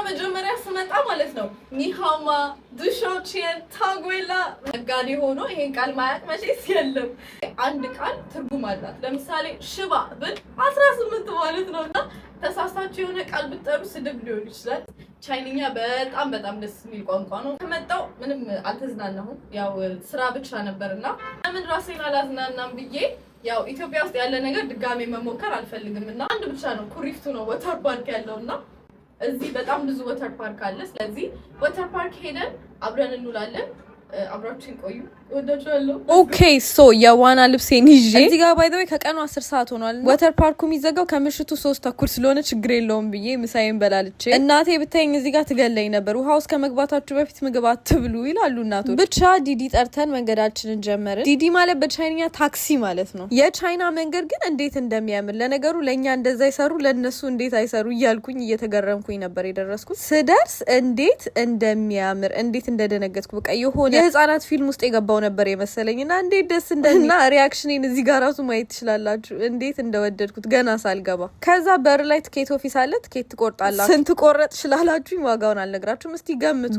መጀመሪያ ስመጣ ማለት ነው ኒሃማ ዱሾቼን ታጎላ ጋዲ ሆኖ ይሄን ቃል ማያቅ መቼስ የለም። አንድ ቃል ትርጉም አላት። ለምሳሌ ሽባ ብል 18 ማለት ነውና ተሳስታችሁ የሆነ ቃል ብትጠሩ ስድብ ሊሆን ይችላል። ቻይንኛ በጣም ደስ የሚል ቋንቋ ነው። ከመጣው ምንም አልተዝናናሁም። ያው ስራ ብቻ ነበርና ለምን ራሴን አላዝናናም ብዬ ያው ኢትዮጵያ ውስጥ ያለ ነገር ድጋሜ መሞከር አልፈልግምና አንድ ብቻ ነው ኩሪፍቱ ነው ወተር ፓርክ ያለውና እዚህ በጣም ብዙ ወተር ፓርክ አለ። ስለዚህ ወተር ፓርክ ሄደን አብረን እንውላለን። አብራችን ቆዩ። ወዳችኋለሁ። ኦኬ ሶ የዋና ልብሴን ይዤ እዚህ ጋር ባይ ዘ ወይ ከቀኑ 10 ሰዓት ሆኗል። ወተር ፓርኩ የሚዘጋው ከምሽቱ 3 ተኩል ስለሆነ ችግር የለውም ብዬ ምሳዬን በላልቼ እናቴ ብታይኝ እዚህ ጋር ትገለኝ ነበር። ውሃ ውስጥ ከመግባታችሁ በፊት ምግብ አትብሉ ይላሉ እናቶች። ብቻ ዲዲ ጠርተን መንገዳችንን ጀመርን። ዲዲ ማለት በቻይንኛ ታክሲ ማለት ነው። የቻይና መንገድ ግን እንዴት እንደሚያምር ለነገሩ ለኛ እንደዛ ይሰሩ ለነሱ እንዴት አይሰሩ እያልኩኝ እየተገረምኩኝ ነበር የደረስኩት። ስደርስ እንዴት እንደሚያምር እንዴት እንደደነገጥኩ በቃ የሆነ የህፃናት ፊልም ውስጥ የገባው ነበር የመሰለኝና እንዴት ደስ እንደና ሪአክሽኔን እዚህ ጋር ራሱ ማየት ትችላላችሁ እንዴት እንደወደድኩት ገና ሳልገባ። ከዛ በር ላይ ትኬት ኦፊስ አለ። ትኬት ትቆርጣላችሁ። ስንት ቆረጥ ይችላላችሁ? ዋጋውን አልነግራችሁም። እስቲ ገምቱ።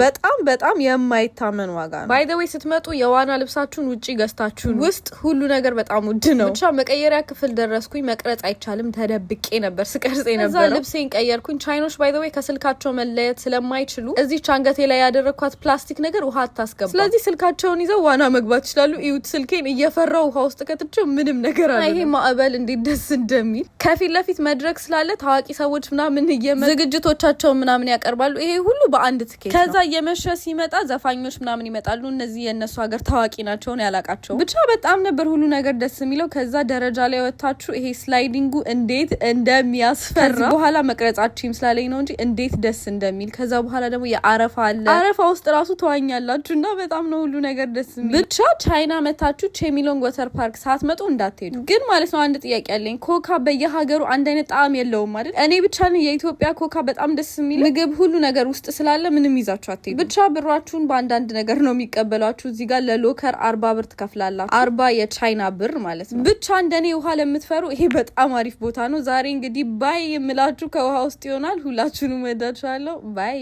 በጣም የማይታመን ዋጋ ነው። ባይ ዘ ዌይ ስትመጡ የዋና ልብሳችሁን ውጪ ገዝታችሁ ውስጥ ሁሉ ነገር በጣም ውድ ነው። ብቻ መቀየሪያ ክፍል ደረስኩኝ። መቅረጽ አይቻልም። ተደብቄ ነበር ስቀርጽ ነበር። ከዛ ልብሴን ቀየርኩኝ። ቻይኖች ባይ ዘ ዌይ ከስልካቸው መለየት ስለማይችሉ እዚህ ቻንገቴ ላይ ያደረኳት ፕላስቲክ ነገር ውሃ አታስገባ። ስለዚህ ስልካቸውን ይዘው ዋና መግባት ይችላሉ። እዩት፣ ስልኬን እየፈራው ውሃ ውስጥ ከተጨው ምንም ነገር አለ። ይሄ ማዕበል እንዴት ደስ እንደሚል ከፊት ለፊት መድረክ ስላለ ታዋቂ ሰዎች ምናምን ዝግጅቶቻቸው ምናምን ያቀርባሉ። ይሄ ሁሉ በአንድ ትኬት። ከዛ እየመሸ ሲመጣ ዘፋኞች ምናምን ይመጣሉ። እነዚህ የነሱ ሀገር ታዋቂ ናቸው ያላቃቸው። ብቻ በጣም ነበር ሁሉ ነገር ደስ የሚለው። ከዛ ደረጃ ላይ ወጣችሁ ይሄ ስላይዲንጉ እንዴት እንደሚያስፈራ በኋላ መቅረጻችሁ ስላለኝ ነው እንጂ እንዴት ደስ እንደሚል። ከዛ በኋላ ደግሞ የአረፋ አለ። አረፋ ውስጥ ራሱ ተዋኛላችሁና በጣም ነው ሁሉ ነገር ደስ የሚል። ብቻ ቻይና መታችሁ ቼሚሎንግ ወተር ፓርክ ሳትመጡ እንዳትሄዱ። ግን ማለት ነው አንድ ጥያቄ ያለኝ፣ ኮካ በየሀገሩ አንድ አይነት ጣዕም የለውም አይደል? እኔ ብቻ ነው የኢትዮጵያ ኮካ በጣም ደስ የሚል ምግብ ሁሉ ነገር ውስጥ ስላለ ምንም ይዛችሁ አትሄዱ። ብቻ ብራችሁን በአንዳንድ ነገር ነው የሚቀበሏችሁ። እዚህ ጋር ለሎከር 40 ብር ትከፍላላችሁ። 40 የቻይና ብር ማለት ነው። ብቻ እንደኔ ውሃ ለምትፈሩ ይሄ በጣም አሪፍ ቦታ ነው። ዛሬ እንግዲህ ባይ የምላችሁ ከውሃ ውስጥ ይሆናል። ሁላችሁንም ወዳችኋለሁ። ባይ